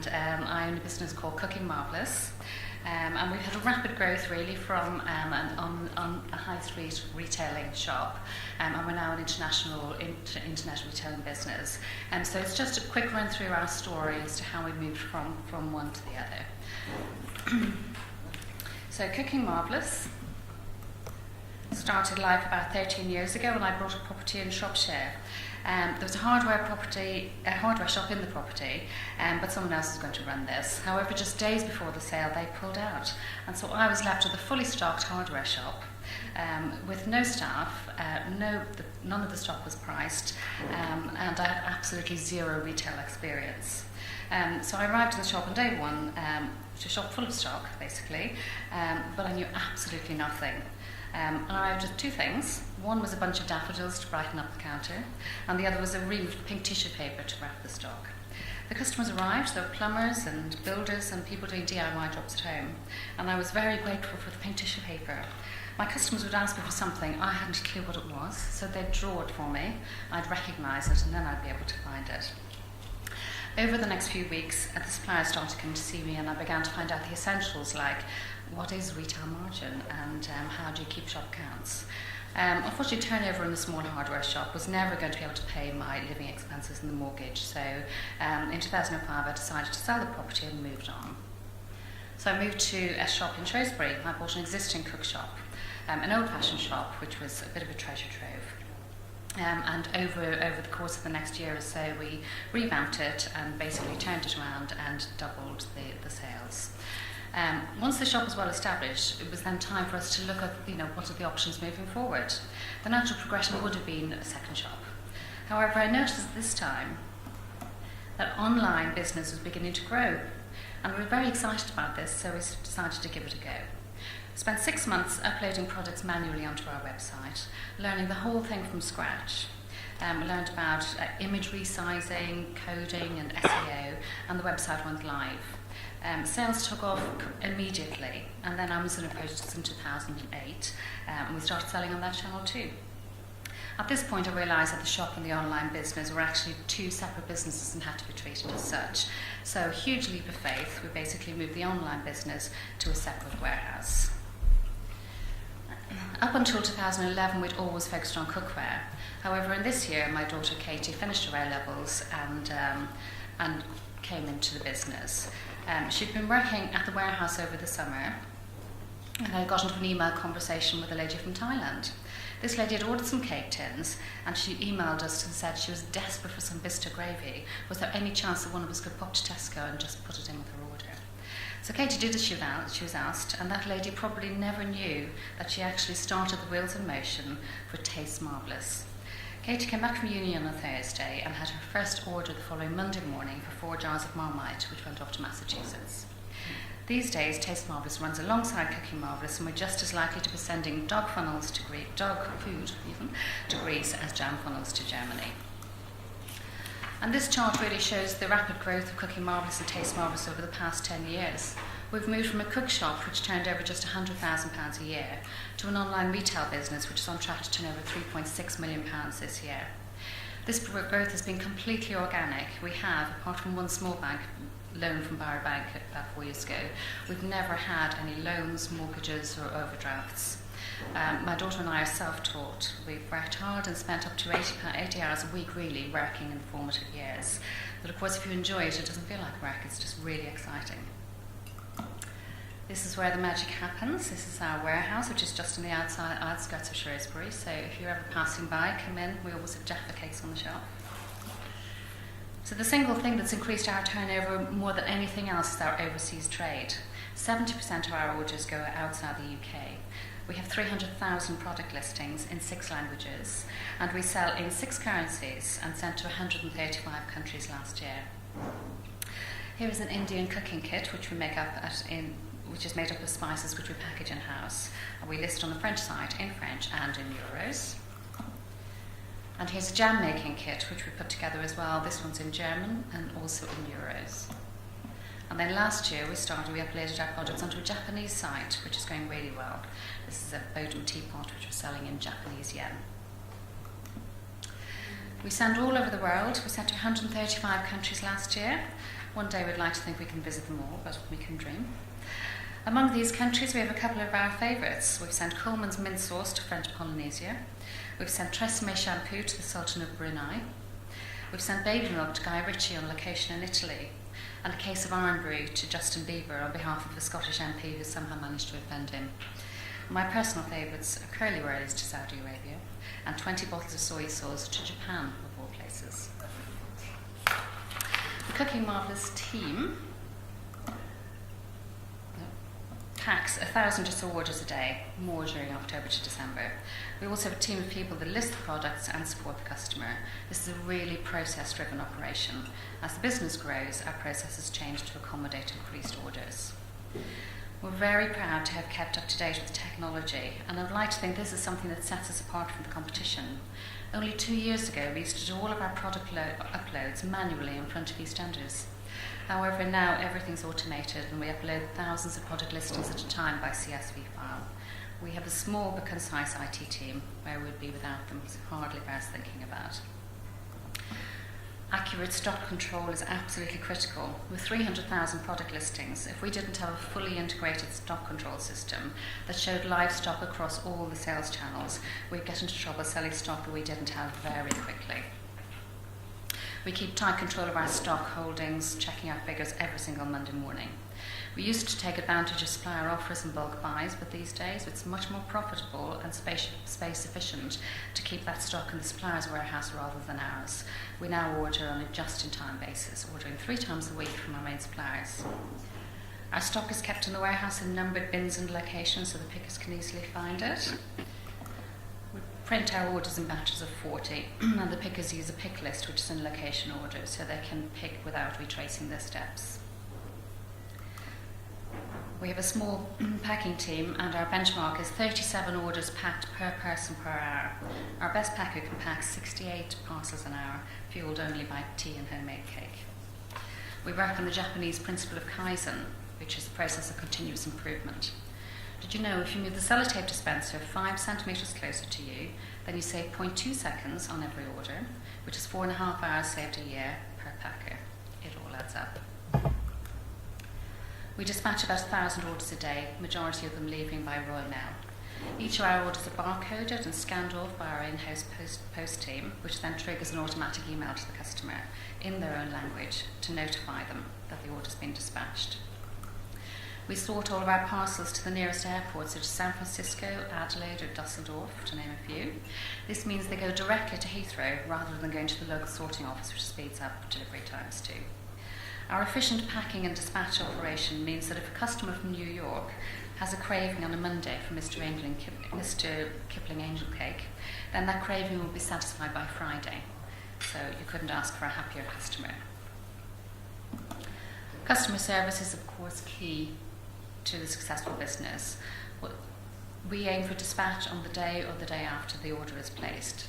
and I own a business called Cooking Marvellous. And we've had a rapid growth really from on a high street retailing shop, and we're now an international retailing business. And so it's just a quick run through our story as to how we moved from one to the other. So Cooking Marvellous started life about 13 years ago when I bought a property in Shropshire. There was a hardware shop in the property, but someone else was going to run this. However, just days before the sale, they pulled out. And so I was left with a fully stocked hardware shop with no staff, none of the stock was priced, and I had absolutely zero retail experience. So I arrived in the shop on day one, which was a shop full of stock, basically, but I knew absolutely nothing. And I arrived with two things. One was a bunch of daffodils to brighten up the counter, and the other was a ream of pink tissue paper to wrap the stock. The customers arrived, there were plumbers and builders and people doing DIY jobs at home, and I was very grateful for the pink tissue paper. My customers would ask me for something, I hadn't a clue what it was, so they'd draw it for me, I'd recognise it, and then I'd be able to find it. Over the next few weeks, the suppliers started coming to see me, and I began to find out the essentials like what is retail margin and how do you keep shop counts. Unfortunately, turnover in the small hardware shop was never going to be able to pay my living expenses and the mortgage, so in 2005 I decided to sell the property and moved on. So I moved to a shop in Shrewsbury. I bought an existing cook shop, an old-fashioned shop, which was a bit of a treasure trove. And over the course of the next year or so, we revamped it and basically turned it around and doubled the sales. Once the shop was well established, it was then time for us to look at, what are the options moving forward. The natural progression would have been a second shop. However, I noticed at this time that online business was beginning to grow, and we were very excited about this, so we decided to give it a go. Spent 6 months uploading products manually onto our website, learning the whole thing from scratch. We learned about image resizing, coding and SEO, and the website went live. Sales took off immediately, and then Amazon approached us in 2008, and we started selling on that channel too. At this point I realised that the shop and the online business were actually two separate businesses and had to be treated as such. So a huge leap of faith, we basically moved the online business to a separate warehouse. Up until 2011 we'd always focused on cookware. However, in this year my daughter Katie finished her A-levels and came into the business. She'd been working at the warehouse over the summer, and I got into an email conversation with a lady from Thailand. This lady had ordered some cake tins, and she emailed us and said she was desperate for some Bista gravy. Was there any chance that one of us could pop to Tesco and just put it in with her order? So Katie did as she was asked, and that lady probably never knew that she actually started the wheels in motion for Taste Marvellous. Katie came back from uni on a Thursday and had her first order the following Monday morning for 4 jars of Marmite, which went off to Massachusetts. These days, Taste Marvellous runs alongside Cooking Marvellous, and we're just as likely to be sending dog food to Greece as jam funnels to Germany. And this chart really shows the rapid growth of Cooking Marvellous and Taste Marvellous over the past 10 years. We've moved from a cook shop, which turned over just £100,000 a year, to an online retail business, which is on track to turn over £3.6 million this year. This growth has been completely organic. We have, apart from one small bank loan from Bira Bank about 4 years ago, we've never had any loans, mortgages or overdrafts. My daughter and I are self-taught. We've worked hard and spent up to 80 hours a week really working in the formative years. But of course if you enjoy it, it doesn't feel like work, it's just really exciting. This is where the magic happens. This is our warehouse, which is just on the outskirts of Shrewsbury. So if you're ever passing by, come in. We always have Jaffa cakes on the shelf. So the single thing that's increased our turnover more than anything else is our overseas trade. 70% of our orders go outside the UK. We have 300,000 product listings in 6 languages, and we sell in 6 currencies and sent to 135 countries last year. Here is an Indian cooking kit, which we make up which is made up of spices which we package in-house. We list on the French site in French and in euros. And here's a jam making kit which we put together as well. This one's in German and also in euros. And then last year we uploaded our products onto a Japanese site, which is going really well. This is a Bodum teapot which we're selling in Japanese yen. We send all over the world. We sent to 135 countries last year. One day we'd like to think we can visit them all, but we can dream. Among these countries, we have a couple of our favourites. We've sent Coleman's mint sauce to French Polynesia. We've sent Tresemme shampoo to the Sultan of Brunei. We've sent baby milk to Guy Ritchie on location in Italy, and a case of Iron Brew to Justin Bieber on behalf of the Scottish MP who somehow managed to offend him. My personal favourites are curly whirlies to Saudi Arabia and 20 bottles of soy sauce to Japan, of all places. The Cooking Marvellous team packs 1,000 or so orders a day, more during October to December. We also have a team of people that list the products and support the customer. This is a really process-driven operation. As the business grows, our processes change to accommodate increased orders. We're very proud to have kept up to date with technology, and I'd like to think this is something that sets us apart from the competition. Only 2 years ago, we used to do all of our product uploads manually in front of EastEnders. However, now everything's automated and we upload thousands of product listings at a time by CSV file. We have a small but concise IT team. Where we'd be without them is hardly bears thinking about. Accurate stock control is absolutely critical. With 300,000 product listings, if we didn't have a fully integrated stock control system that showed live stock across all the sales channels, we'd get into trouble selling stock that we didn't have very quickly. We keep tight control of our stock holdings, checking our figures every single Monday morning. We used to take advantage of supplier offers and bulk buys, but these days it's much more profitable and space efficient to keep that stock in the supplier's warehouse rather than ours. We now order on a just-in-time basis, ordering 3 times a week from our main suppliers. Our stock is kept in the warehouse in numbered bins and locations so the pickers can easily find it. We print our orders in batches of 40, and the pickers use a pick list which is in location order so they can pick without retracing their steps. We have a small packing team, and our benchmark is 37 orders packed per person per hour. Our best packer can pack 68 parcels an hour, fueled only by tea and homemade cake. We work on the Japanese principle of Kaizen, which is the process of continuous improvement. Did you know if you move the sellotape dispenser 5 centimetres closer to you, then you save 0.2 seconds on every order, which is 4.5 hours saved a year per packer. It all adds up. We dispatch about 1,000 orders a day, majority of them leaving by Royal Mail. Each of our orders are barcoded and scanned off by our in-house post team, which then triggers an automatic email to the customer in their own language to notify them that the order's been dispatched. We sort all of our parcels to the nearest airports, such as San Francisco, Adelaide, or Dusseldorf, to name a few. This means they go directly to Heathrow rather than going to the local sorting office, which speeds up delivery times too. Our efficient packing and dispatch operation means that if a customer from New York has a craving on a Monday for Mr. Kipling Angel Cake, then that craving will be satisfied by Friday. So you couldn't ask for a happier customer. Customer service is, of course, key to the successful business. We aim for dispatch on the day or the day after the order is placed.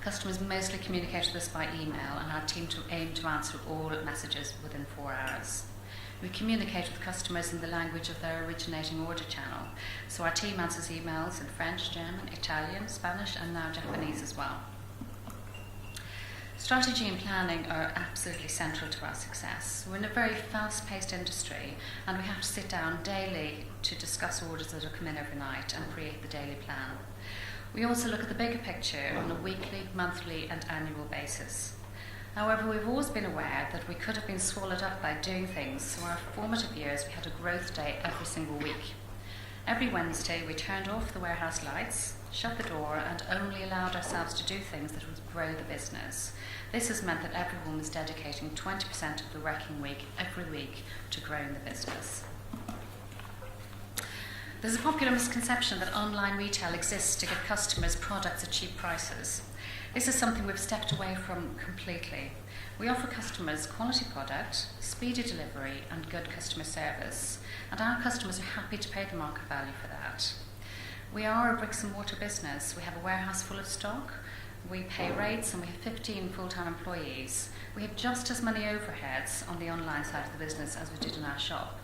Customers mostly communicate with us by email, and our team aim to answer all messages within 4 hours. We communicate with customers in the language of their originating order channel, so our team answers emails in French, German, Italian, Spanish, and now Japanese as well. Strategy and planning are absolutely central to our success. We're in a very fast-paced industry, and we have to sit down daily to discuss orders that have come in overnight and create the daily plan. We also look at the bigger picture on a weekly, monthly, and annual basis. However, we've always been aware that we could have been swallowed up by doing things, so our formative years we had a growth day every single week. Every Wednesday we turned off the warehouse lights, shut the door, and only allowed ourselves to do things that would grow the business. This has meant that everyone was dedicating 20% of the working week every week to growing the business. There's a popular misconception that online retail exists to give customers products at cheap prices. This is something we've stepped away from completely. We offer customers quality product, speedy delivery, and good customer service, and our customers are happy to pay the market value for that. We are a bricks and mortar business. We have a warehouse full of stock, we pay rates, and we have 15 full-time employees. We have just as many overheads on the online side of the business as we did in our shop.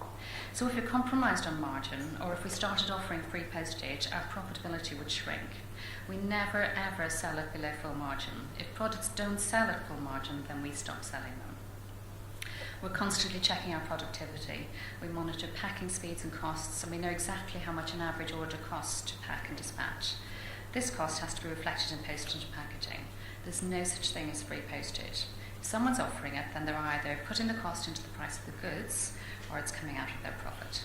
So if you're compromised on margin, or if we started offering free postage, our profitability would shrink. We never ever sell it below full margin. If products don't sell at full margin, then we stop selling them. We're constantly checking our productivity. We monitor packing speeds and costs, and we know exactly how much an average order costs to pack and dispatch. This cost has to be reflected in postage and packaging. There's no such thing as free postage. If someone's offering it, then they're either putting the cost into the price of the goods, or it's coming out of their profit.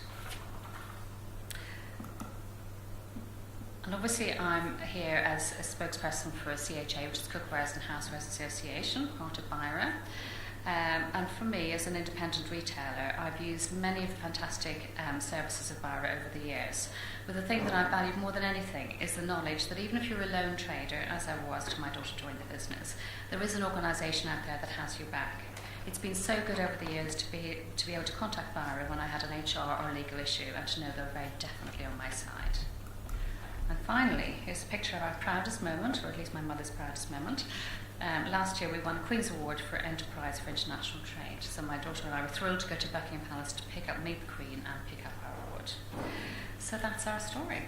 And obviously I'm here as a spokesperson for CHA, which is Cookwares and Housewares Association, part of bira. And for me, as an independent retailer, I've used many of the fantastic services of bira over the years. But the thing that I valued more than anything is the knowledge that even if you're a lone trader, as I was till my daughter joined the business, there is an organisation out there that has your back. It's been so good over the years to be able to contact bira when I had an HR or legal issue and to know they're very definitely on my side. And finally, here's a picture of our proudest moment, or at least my mother's proudest moment. Last year we won a Queen's Award for Enterprise for International Trade. So my daughter and I were thrilled to go to Buckingham Palace to pick up Meet the Queen and pick up our award. So that's our story.